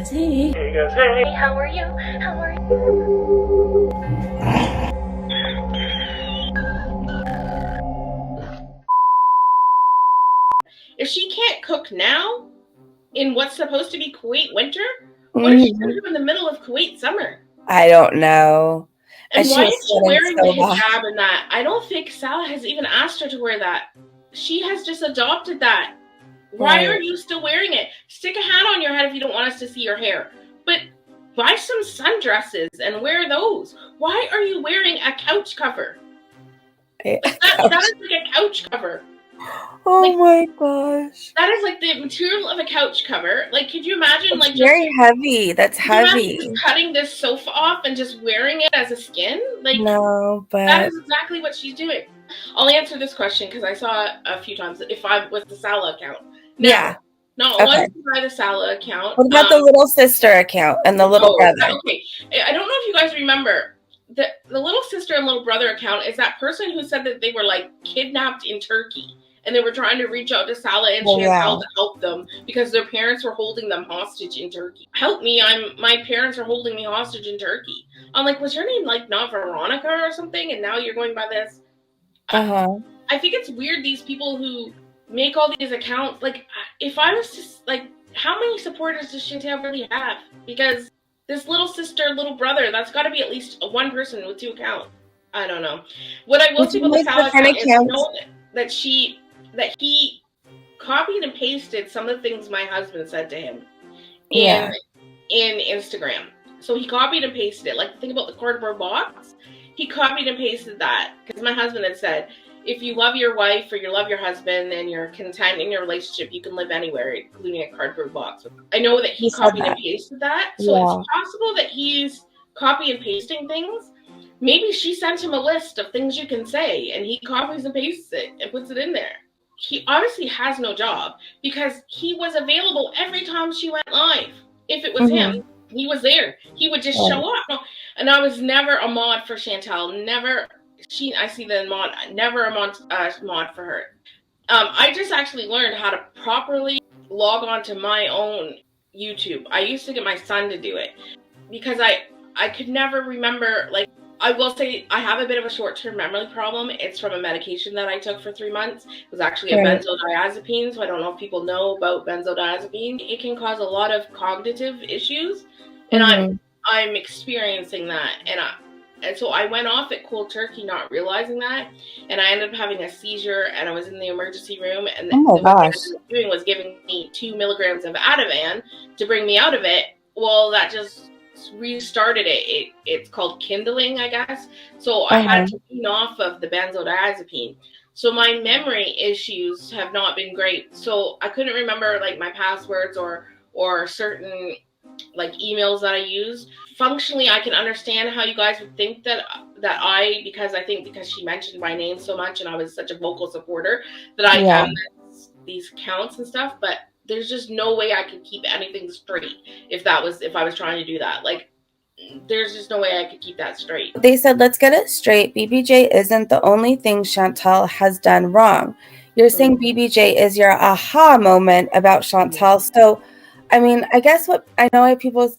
Hey guys, hey, how are you? How are you? If she can't cook now in what's supposed to be Kuwait winter, what is she going to do in the middle of Kuwait summer? I don't know. And why is she wearing the hijab and that? I don't think Salah has even asked her to wear that. She has just adopted that. Why are you still wearing it? Stick a hat on your head if you don't want us to see your hair. But buy some sundresses and wear those. Why are you wearing a couch cover? That is like a couch cover. Oh my gosh. That is like the material of a couch cover. Like, could you imagine it's like very heavy. That's heavy. Just cutting this sofa off and just wearing it as a skin? Like, no, but that is exactly what she's doing. I'll answer this question because I saw it a few times. If I was the Salah account. Now, yeah. Not once by the Salah account. What about the little sister account and the little brother? Okay. I don't know if you guys remember the little sister and little brother account is that person who said that they were like kidnapped in Turkey and they were trying to reach out to Salah and Chantal to help them because their parents were holding them hostage in Turkey. Help me! My parents are holding me hostage in Turkey. I'm like, was your name like not Veronica or something? And now you're going by this. I think it's weird these people who make all these accounts. Like, if I was just like, how many supporters does Chantal really have? Because this little sister, little brother, that's got to be at least one person with two accounts. I don't know. What I will say about the Salah account is know that he copied and pasted some of the things my husband said to him in Instagram. So he copied and pasted it. Like the thing about the cardboard box, he copied and pasted that because my husband had said, if you love your wife or you love your husband and you're content in your relationship, you can live anywhere, including a cardboard box. I know that he copied and pasted that. So it's possible that he's copy and pasting things. Maybe she sent him a list of things you can say and he copies and pastes it and puts it in there. He obviously has no job because he was available every time she went live. If it was him, he was there. He would just show up. And I was never a mod for Chantal. Never. I see the mod. Never a mod for her. I just actually learned how to properly log on to my own YouTube. I used to get my son to do it because I could never remember. Like, I will say I have a bit of a short-term memory problem. It's from a medication that I took for 3 months. It was actually a benzodiazepine. So I don't know if people know about benzodiazepine. It can cause a lot of cognitive issues, and I'm experiencing that. And so I went off at cold turkey, not realizing that, and I ended up having a seizure, and I was in the emergency room, and what they were doing was giving me 2 milligrams of Ativan to bring me out of it. Well, that just restarted it. It's called kindling, I guess. So I had to wean off of the benzodiazepine. So my memory issues have not been great. So I couldn't remember like my passwords or certain like emails that I use. Functionally, I can understand how you guys would think that because she mentioned my name so much and I was such a vocal supporter that I have these counts and stuff, but there's just no way I could keep anything straight if I was trying to do that. Like, there's just no way I could keep that straight. They said, let's get it straight. BBJ isn't the only thing Chantal has done wrong. You're saying BBJ is your aha moment about Chantal. So, I mean, I guess what I know people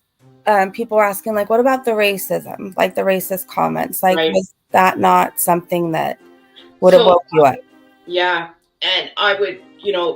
are asking, like, what about the racism? Like the racist comments? Like, was that not something that would have woke you up? Yeah. And I would,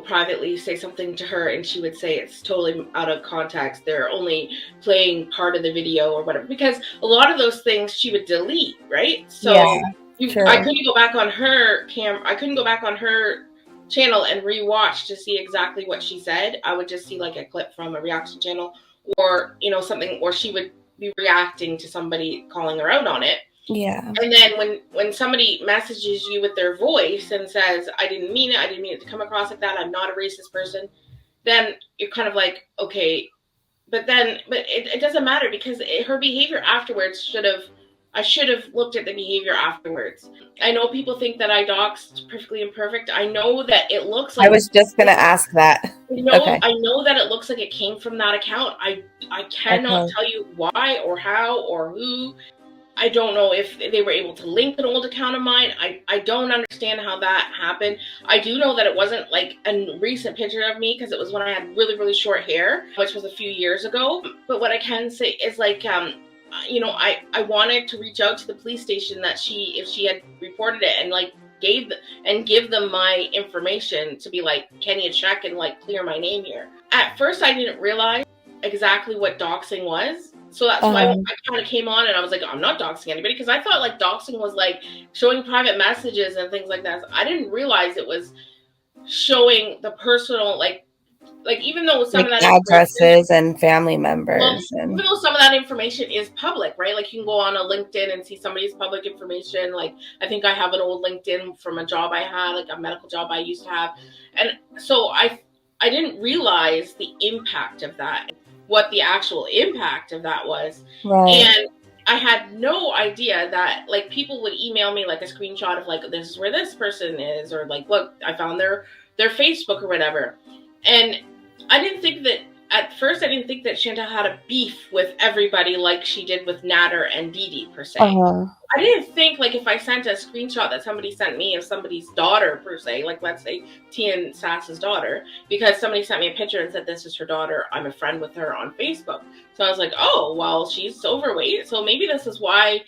privately say something to her and she would say it's totally out of context. They're only playing part of the video or whatever. Because a lot of those things she would delete, right? So I couldn't go back on her I couldn't go back on her channel and rewatch to see exactly what she said. I would just see like a clip from a reaction channel or, something, or she would be reacting to somebody calling her out on it. Yeah. And then when somebody messages you with their voice and says, I didn't mean it to come across like that, I'm not a racist person, then you're kind of like, okay. But it doesn't matter because her behavior afterwards I should have looked at the behavior afterwards. I know people think that I doxed Perfectly Imperfect. I know that it looks like... I was just going to ask that. I know that it looks like it came from that account. I cannot tell you why or how or who. I don't know if they were able to link an old account of mine. I don't understand how that happened. I do know that it wasn't like a recent picture of me because it was when I had really, really short hair, which was a few years ago. But what I can say is like, I wanted to reach out to the police station that if she had reported it and like give them my information to be like, can you check and like clear my name here? At first, I didn't realize exactly what doxing was. So that's why I kind of came on and I was like, I'm not doxing anybody, because I thought like doxing was like showing private messages and things like that. So I didn't realize it was showing the personal, like even though some like of that addresses and family members, even though some of that information is public, right? Like you can go on a LinkedIn and see somebody's public information. Like I think I have an old LinkedIn from a job I had, like a medical job I used to have. And so I didn't realize the impact of that, what the actual impact of that was. right? And I had no idea that like people would email me like a screenshot of like, this is where this person is, or like, look, I found their Facebook or whatever. And at first I didn't think that Chantal had a beef with everybody like she did with Nader and Dee Dee per se. I didn't think like if I sent a screenshot that somebody sent me of somebody's daughter per se, like let's say Tian Sass's daughter, because somebody sent me a picture and said this is her daughter, I'm a friend with her on Facebook. So I was like, oh, well, she's overweight, so maybe this is why,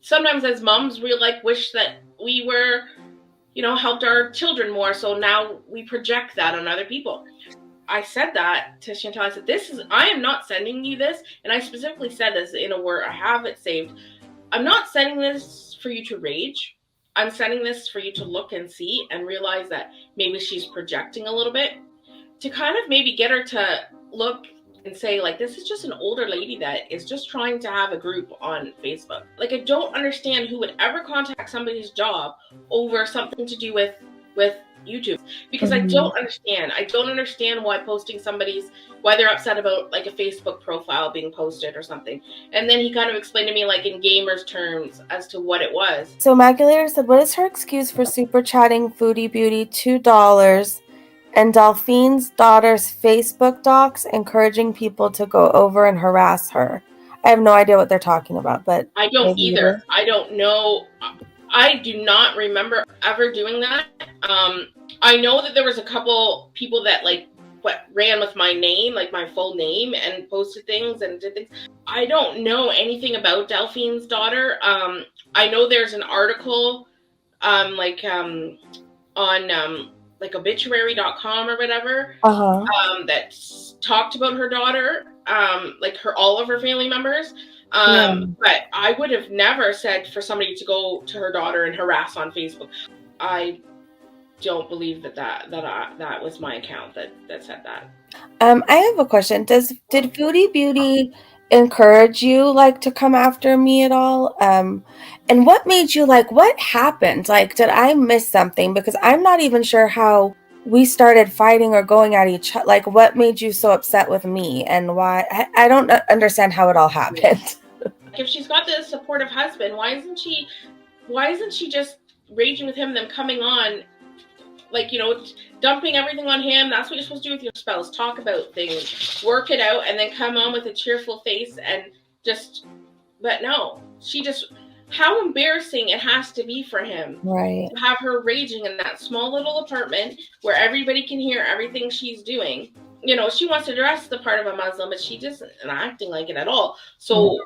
sometimes as moms we like wish that we were, helped our children more, so now we project that on other people. I said that to Chantal. I said, I am not sending you this. And I specifically said this in a word. I have it saved. I'm not sending this for you to rage. I'm sending this for you to look and see and realize that maybe she's projecting a little bit, to kind of maybe get her to look and say, like, this is just an older lady that is just trying to have a group on Facebook. Like, I don't understand who would ever contact somebody's job over something to do with YouTube, because I don't understand. I don't understand why why they're upset about like a Facebook profile being posted or something. And then he kind of explained to me like in gamers terms as to what it was. So Magulator said, what is her excuse for super chatting Foodie Beauty $2 and Delphine's daughter's Facebook docs encouraging people to go over and harass her? I have no idea what they're talking about, but I don't either. I don't know. I do not remember ever doing that. I know that there was a couple people that like ran with my name, like my full name, and posted things and did things. I don't know anything about Delphine's daughter. I know there's an article on like obituary.com or whatever that talked about her daughter, like all of her family members. But I would have never said for somebody to go to her daughter and harass on Facebook. I don't believe that was my account that said that. I have a question. Did Foodie Beauty encourage you like to come after me at all? And what made you what happened? Like, did I miss something? Because I'm not even sure how we started fighting or going at each other. Like, what made you so upset with me and why? I don't understand how it all happened. If she's got this supportive husband, why isn't she just raging with him, then coming on, like, dumping everything on him? That's what you're supposed to do with your spouse. Talk about things, work it out, and then come on with a cheerful face and but no, how embarrassing it has to be for him. Right. To have her raging in that small little apartment where everybody can hear everything she's doing. She wants to dress the part of a Muslim, but she just isn't acting like it at all. So,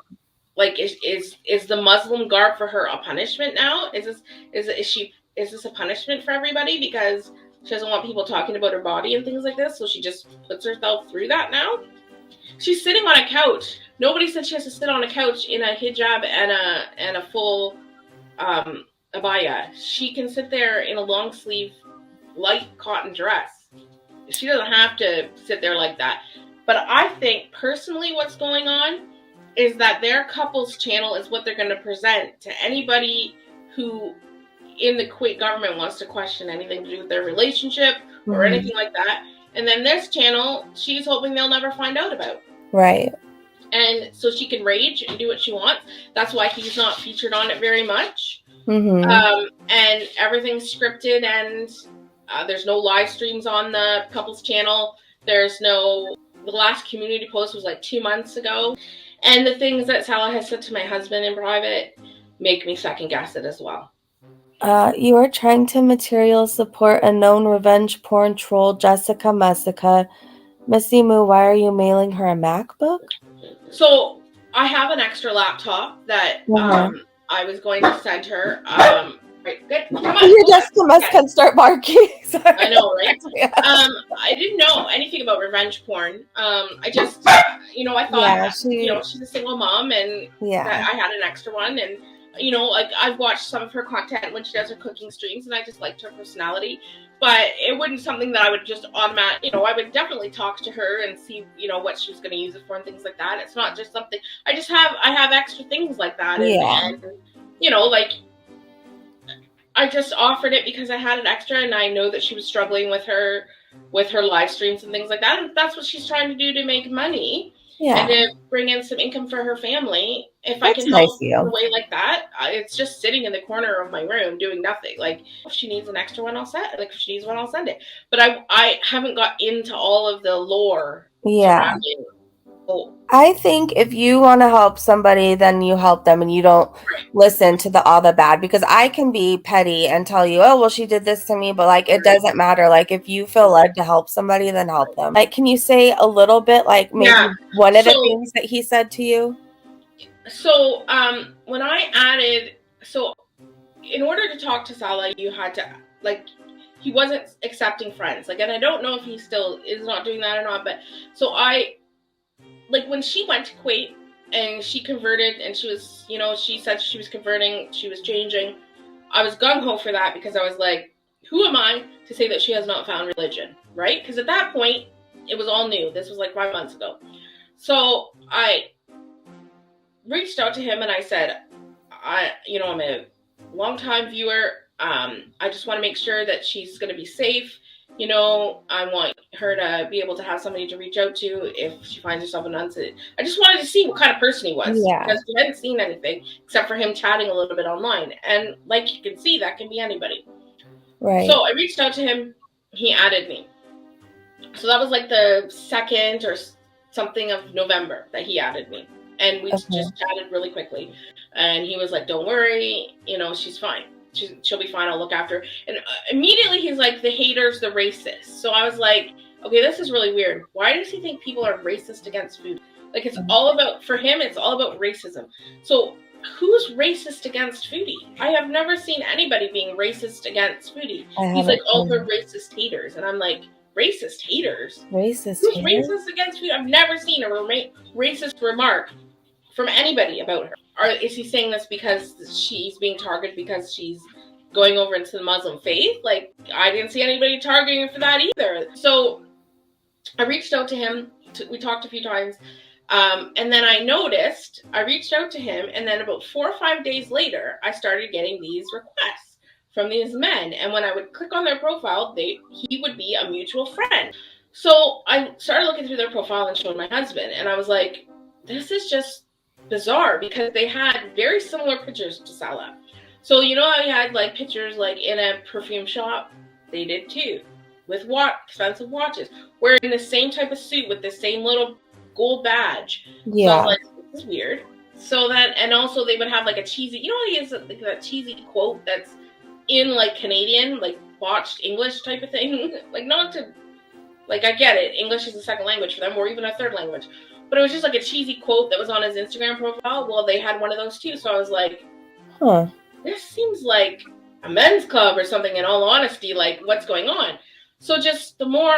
like, is the Muslim garb for her a punishment now? Is this a punishment for everybody because she doesn't want people talking about her body and things like this? So she just puts herself through that now? She's sitting on a couch. Nobody said she has to sit on a couch in a hijab and a full abaya. She can sit there in a long sleeve light cotton dress. She doesn't have to sit there like that. But I think personally what's going on is that their couples channel is what they're going to present to anybody who in the Kuwait government wants to question anything to do with their relationship or anything like that. And then this channel, she's hoping they'll never find out about. Right. And so she can rage and do what she wants. That's why he's not featured on it very much. And everything's scripted, and there's no live streams on the couples channel. The last community post was like 2 months ago. And the things that Salah has said to my husband in private make me second guess it as well. You are trying to material support a known revenge porn troll, Jessica Messica. Missy Moo, why are you mailing her a MacBook? So I have an extra laptop that I was going to send her. Right, good. Come on. Your Jessica Messica can start barking. Sorry. I know, right? I didn't know anything about revenge porn. I just, I thought, she's a single mom, and that I had an extra one, and like I've watched some of her content when she does her cooking streams, and I just liked her personality. But it wasn't something that I would just automatically, I would definitely talk to her and see, what she was going to use it for and things like that. It's not just something I have extra things like that, and like. I just offered it because I had an extra, and I know that she was struggling with her live streams and things like that. And that's what she's trying to do to make money and to bring in some income for her family. If I can help in a way like that, it's just sitting in the corner of my room doing nothing. Like if she needs an extra one, I'll send it. Like if she needs one, I'll send it. But I haven't got into all of the lore. Surrounding. I think if you want to help somebody, then you help them and you don't listen to all the bad, because I can be petty and tell you, oh, well, she did this to me, but like, it doesn't matter. Like if you feel led to help somebody, then help them. Like, can you say a little bit, like maybe one of the things that he said to you? So, when I added, in order to talk to Salah, you had to, like, he wasn't accepting friends. Like, and I don't know if he still is not doing that or not, but so like when she went to Kuwait and she converted and she was, she said she was converting, she was changing. I was gung-ho for that because I was like, who am I to say that she has not found religion, right? Because at that point, it was all new. This was like 5 months ago. So I reached out to him and I said, I'm a long-time viewer. I just want to make sure that she's going to be safe. I want her to be able to have somebody to reach out to if she finds herself in unsafe. I just wanted to see what kind of person he was because we hadn't seen anything except for him chatting a little bit online. And like you can see, that can be anybody. Right. So I reached out to him. He added me. So that was like the 2nd or something of November that he added me. And we just chatted really quickly. And he was like, don't worry, she's fine. She'll be fine. I'll look after her. And immediately he's like, the haters, the racists. So I was like, okay, this is really weird. Why does he think people are racist against food? Like it's all about, for him, it's all about racism. So who's racist against foodie? I have never seen anybody being racist against foodie. He's like, all the racist haters. And I'm like, racist haters? Who's racist against food? I've never seen a racist remark from anybody about her. Or is he saying this because she's being targeted because she's going over into the Muslim faith? Like, I didn't see anybody targeting her for that either. So I reached out to him. We talked a few times. And then I noticed, I reached out to him, and then about 4 or 5 days later, I started getting these requests from these men. And when I would click on their profile, he would be a mutual friend. So I started looking through their profile and showed my husband. And I was like, this is just bizarre because they had very similar pictures to Salah. So how he had like pictures like in a perfume shop? They did too, with expensive watches, wearing the same type of suit with the same little gold badge. So I was like, this is weird. So then, and also they would have like a cheesy, he has like that cheesy quote that's in like Canadian, like botched English type of thing. Like not to, like I get it, English is a second language for them, or even a third language. But it was just like a cheesy quote that was on his Instagram profile. Well, they had one of those too. So I was like, this seems like a men's club or something, in all honesty. Like, what's going on? So just the more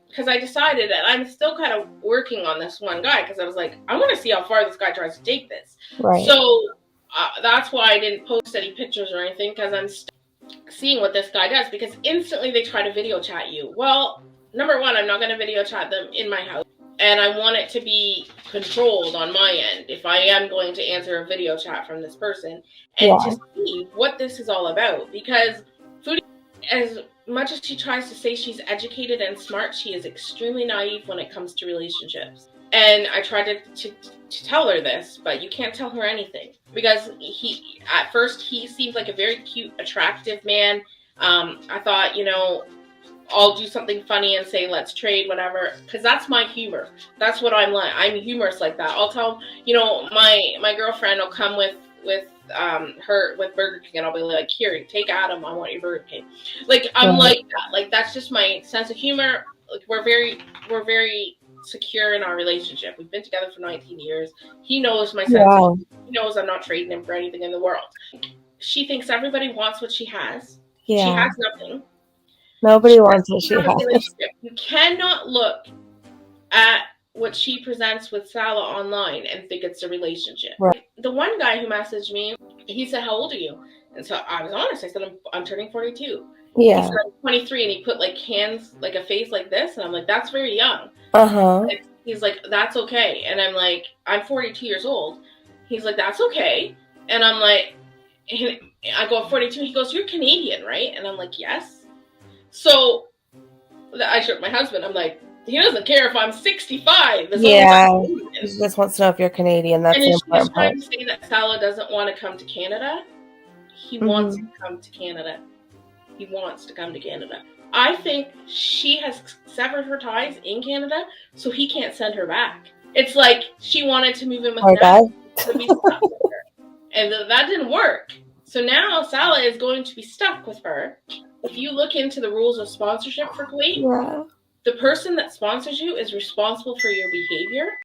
because I decided that I'm still kind of working on this one guy, because I was like, I want to see how far this guy tries to take this. Right. So that's why I didn't post any pictures or anything, because I'm seeing what this guy does, because instantly they try to video chat you. Well, number one, I'm not going to video chat them in my house. And I want it to be controlled on my end if I am going to answer a video chat from this person, and to see what this is all about. Because Foodie, as much as she tries to say she's educated and smart, she is extremely naive when it comes to relationships. And I tried to tell her this, but you can't tell her anything. Because at first he seemed like a very cute, attractive man. I thought, I'll do something funny and say, let's trade, whatever. Because that's my humor. That's what I'm like. I'm humorous like that. I'll tell, my girlfriend will come with her with Burger King, and I'll be like, here, take Adam. I want your Burger King. Like, I'm like that. Like, that's just my sense of humor. Like, we're very secure in our relationship. We've been together for 19 years. He knows my sense of humor. He knows I'm not trading him for anything in the world. She thinks everybody wants what she has. Yeah. She has nothing. Nobody wants what she has. You cannot look at what she presents with Salah online and think it's a relationship. Right. The one guy who messaged me, he said, how old are you? And so I was honest. I said, I'm turning 42. Yeah. He said, I'm 23, and he put like hands, like a face like this. And I'm like, that's very young. He's like, that's okay. And I'm like, I'm 42 years old. He's like, that's okay. And I'm like, I go, 42. He goes, you're Canadian, right? And I'm like, yes. So I shook my husband. I'm like, he doesn't care if I'm 65. Yeah, he just wants to know if you're Canadian. That's the important part. And he's trying to say that Salah doesn't want to come to Canada. He wants to come to Canada. He wants to come to Canada. I think she has severed her ties in Canada, so he can't send her back. It's like she wanted to move in with him to be stuck with her. And that didn't work. So now Salah is going to be stuck with her. If you look into the rules of sponsorship for Kuwait, the person that sponsors you is responsible for your behavior.